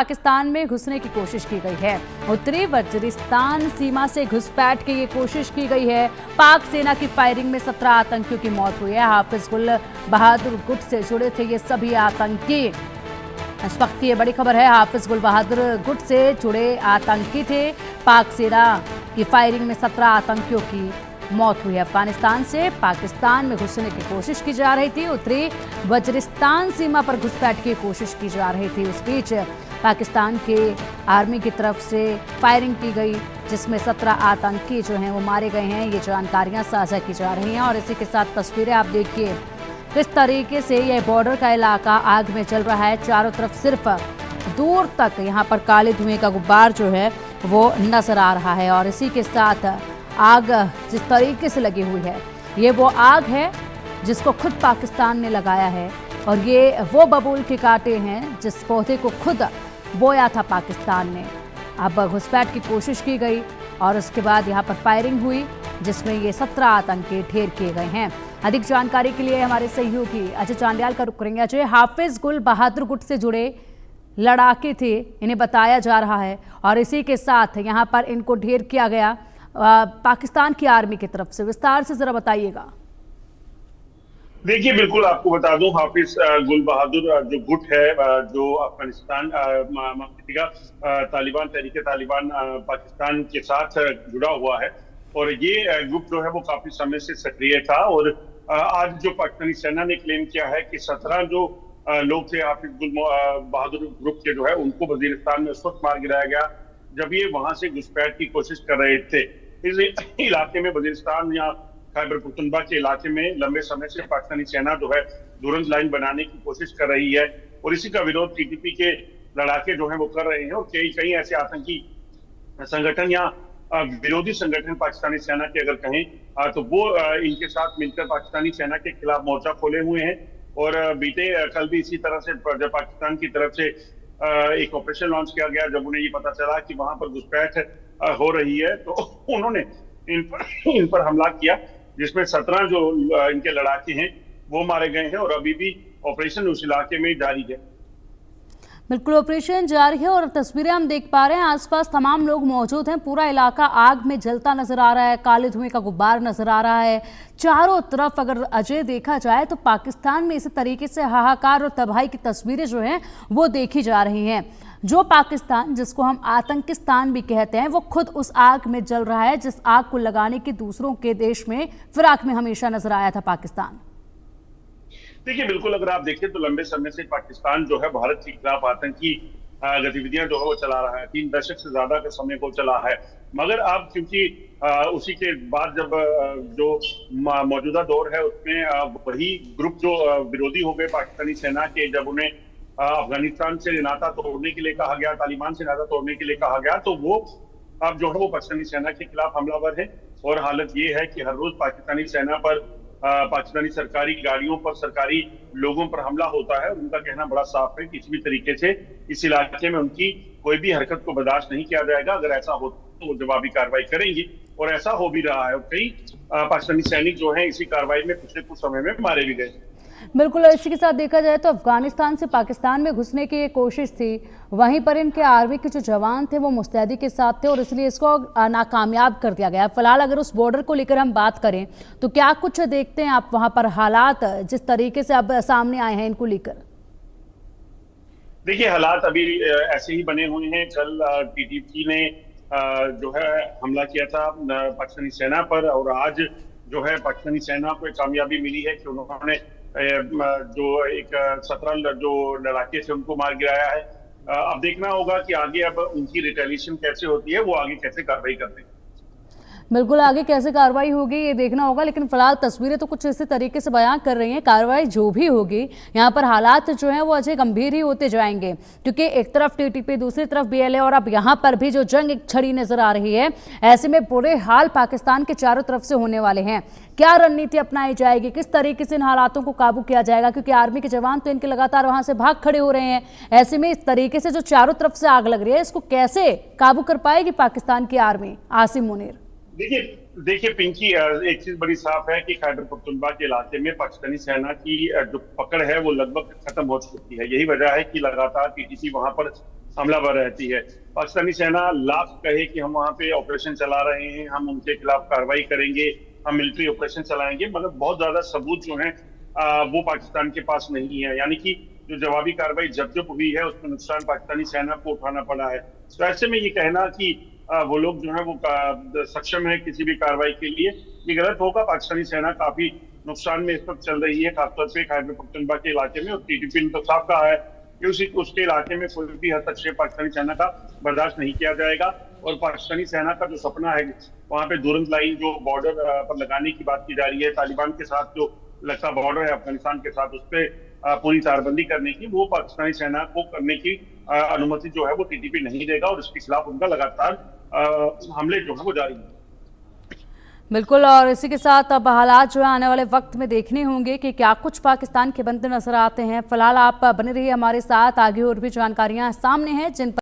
पाकिस्तान में घुसने की कोशिश की गई है। उत्तरी वजीरिस्तान सीमा से घुसपैठ की ये कोशिश की गई है। पाक सेना की फायरिंग में 17 आतंकियों की मौत हुई है। हाफिज गुल बहादुर गुट से जुड़े थे ये सभी आतंकी। इस वक्त ये बड़ी खबर है, हाफिज गुल बहादुर गुट से जुड़े आतंकी थे। पाक सेना की फायरिंग में 17 आतंकियों की मौत हुई है। अफगानिस्तान से पाकिस्तान में घुसने की कोशिश की जा रही थी। उत्तरी वजीरिस्तान सीमा पर घुसपैठ की कोशिश की जा रही थी। उस बीच पाकिस्तान के आर्मी की तरफ से फायरिंग की गई, जिसमें 17 आतंकी जो हैं वो मारे गए हैं। ये जानकारियां साझा की जा रही हैं और इसी के साथ तस्वीरें आप देखिए किस तरीके से यह बॉर्डर का इलाका आग में चल रहा है। चारों तरफ सिर्फ दूर तक यहाँ पर काले धुएं का गुब्बार जो है वो नजर आ रहा है और इसी के साथ आग जिस तरीके से लगी हुई है, ये वो आग है जिसको खुद पाकिस्तान ने लगाया है और ये वो बबूल के कांटे हैं जिस पौधे को खुद बोया था पाकिस्तान ने। अब घुसपैठ की कोशिश की गई और उसके बाद यहाँ पर फायरिंग हुई, जिसमें ये 17 आतंकी ढेर किए गए हैं। अधिक जानकारी के लिए हमारे सहयोगी अजय चांडियाल का रुख करेंगे। अजय, हाफिज गुल बहादुर गुट से जुड़े लड़ाके थे, इन्हें बताया जा रहा है और इसी के साथ यहाँ पर इनको ढेर किया गया पाकिस्तान की आर्मी की तरफ से। विस्तार से जरा बताइएगा। देखिए, बिल्कुल आपको बता दूं, हाफिज गुल बहादुर जो गुट है जो अफगानिस्तान तालिबान तहरीके तालिबान पाकिस्तान के साथ जुड़ा हुआ है और ये ग्रुप जो है वो काफी समय से सक्रिय था। और आज जो पाकिस्तानी सेना ने क्लेम किया है कि 17 जो लोग थे हाफिज गुल बहादुर ग्रुप के जो है उनको वजीरिस्तान में उस वक्त मार गिराया गया जब ये वहां से घुसपैठ की कोशिश कर रहे थे। इस इलाके में वजीरिस्तान या खैबर पख्तूनख्वा के इलाके में लंबे समय से पाकिस्तानी सेना जो है दुरंत लाइन बनाने की कोशिश कर रही है और इसी का विरोध टीटीपी के लड़ाके जो है वो कर रहे हैं। और कई ऐसे आतंकी संगठन या विरोधी संगठन पाकिस्तानी सेना के अगर कहें तो वो इनके साथ मिलकर पाकिस्तानी सेना के खिलाफ मोर्चा खोले हुए हैं। और बीते कल भी इसी तरह से जब पाकिस्तान की तरफ से एक ऑपरेशन लॉन्च किया गया, जब उन्हें ये पता चला कि वहां पर घुसपैठ हो रही है तो उन्होंने इन पर हमला किया, जिसमें 17 जो इनके लड़ाके हैं वो मारे गए हैं और अभी भी ऑपरेशन उस इलाके में जारी है। बिल्कुल, ऑपरेशन जारी है और तस्वीरें हम देख पा रहे हैं, आसपास तमाम लोग मौजूद हैं। पूरा इलाका आग में जलता नजर आ रहा है, काले धुएं का गुब्बार नजर आ रहा है चारों तरफ। अगर अजय देखा जाए तो पाकिस्तान में इसी तरीके से हाहाकार और तबाही की तस्वीरें जो हैं वो देखी जा रही हैं। जो पाकिस्तान, जिसको हम आतंकिस्तान भी कहते हैं, वो खुद उस आग में जल रहा है जिस आग को लगाने की दूसरों के देश में फिराक में हमेशा नजर आया था पाकिस्तान। देखिए, बिल्कुल अगर आप देखें तो लंबे समय से पाकिस्तान जो है भारत के खिलाफ आतंकी गतिविधियां जो है वो चला रहा है। 3 दशक से ज्यादा का समय को चला है। मगर अब क्योंकि उसी के बाद जब जो मौजूदा दौर है उसमें वही ग्रुप जो विरोधी हो गए पाकिस्तानी सेना के, जब उन्हें अफगानिस्तान से नाता तोड़ने के लिए कहा गया, तालिबान से नाता तोड़ने के लिए कहा गया, तो वो अब जो है वो पाकिस्तानी सेना के खिलाफ हमलावर है। और हालत ये है कि हर रोज पाकिस्तानी सेना पर पाकिस्तानी सरकारी गाड़ियों पर, सरकारी लोगों पर हमला होता है। उनका कहना बड़ा साफ है कि किसी भी तरीके से इस इलाके में उनकी कोई भी हरकत को बर्दाश्त नहीं किया जाएगा। अगर ऐसा हो तो वो जवाबी कार्रवाई करेंगी और ऐसा हो भी रहा है। और कई पाकिस्तानी सैनिक जो हैं इसी कार्रवाई में पिछले कुछ समय में मारे भी गए। बिल्कुल, इसी के साथ देखा जाए तो अफगानिस्तान से पाकिस्तान में घुसने की एक कोशिश थी, वहीं पर इनके आर्मी के जो जवान थे वो मुस्तैदी के साथ थे और इसलिए इसको नाकामयाब कर दिया गया। फिलहाल अगर उस बॉर्डर को लेकर हम बात करें तो क्या कुछ देखते हैं आप वहां पर हालात जिस तरीके से अब सामने आए हैं इनको लेकर? देखिए, हालात अभी ऐसे ही बने हुए हैं। कल टीटीपी ने जो है हमला किया था पाकिस्तानी सेना पर और आज जो है पाकिस्तानी सेना को एक कामयाबी मिली है कि उन्होंने जो एक 17 जो लड़ाके थे उनको मार गिराया है। अब देखना होगा कि आगे अब उनकी रिटेलिएशन कैसे होती है, वो आगे कैसे कार्रवाई करते हैं। बिल्कुल, आगे कैसे कार्रवाई होगी ये देखना होगा, लेकिन फिलहाल तस्वीरें तो कुछ इसी तरीके से बयां कर रही हैं। कार्रवाई जो भी होगी, यहाँ पर हालात जो हैं वो अजय गंभीर ही होते जाएंगे, क्योंकि एक तरफ टीटीपी, दूसरी तरफ बीएलए और अब यहाँ पर भी जो जंग एक छड़ी नजर आ रही है। ऐसे में बुरे हाल पाकिस्तान के चारों तरफ से होने वाले हैं। क्या रणनीति अपनाई जाएगी, किस तरीके से इन हालातों को काबू किया जाएगा, क्योंकि आर्मी के जवान तो इनके लगातार वहां से भाग खड़े हो रहे हैं। ऐसे में इस तरीके से जो चारों तरफ से आग लग रही है, इसको कैसे काबू कर पाएगी पाकिस्तान की आर्मी? आसिम मुनीर। देखिए पिंकी, एक चीज बड़ी साफ है कि खैबर पख्तूनख्वा के इलाके में पाकिस्तानी सेना की जो पकड़ है वो लगभग खत्म हो चुकी है। यही वजह है कि लगातार टीटीपी वहां पर हमलावर रहती है। पाकिस्तानी सेना लाख कहे कि हम वहां पे ऑपरेशन चला रहे हैं, हम उनके खिलाफ कार्रवाई करेंगे, हम मिलिट्री ऑपरेशन चलाएंगे, मगर बहुत ज्यादा सबूत जो है वो पाकिस्तान के पास नहीं है। यानी कि जो जवाबी कार्रवाई जब जब हुई है उसमें नुकसान पाकिस्तानी सेना को उठाना पड़ा है। तो ऐसे में ये कहना कि वो लोग जो है वो सक्षम है किसी भी कार्रवाई के लिए, ये गलत होगा। पाकिस्तानी सेना काफी नुकसान में इस वक्त चल रही है, खासतौर पे खैबर पख्तूनख्वा के इलाके में। और टीटीपी ने तो साफ कहा है कि उसके इलाके में कोई भी हस्तक्षेप पाकिस्तानी सेना का बर्दाश्त नहीं किया जाएगा। और पाकिस्तानी सेना का जो सपना है वहां पे दुरंत लाइन जो बॉर्डर पर लगाने की बात की जा रही है, तालिबान के साथ जो लगता बॉर्डर है अफगानिस्तान के साथ, उस पर पूरी तारबंदी करने की, वो पाकिस्तानी सेना को करने की अनुमति जो है वो टीटीपी नहीं देगा। और इसके खिलाफ उनका लगातार हमले जो है वो जारी है। बिल्कुल, और इसी के साथ अब हालात जो है आने वाले वक्त में देखने होंगे कि क्या कुछ पाकिस्तान के बनते नजर आते हैं। फिलहाल आप बने रहिए हमारे साथ, आगे और भी जानकारियां सामने हैं जिन पर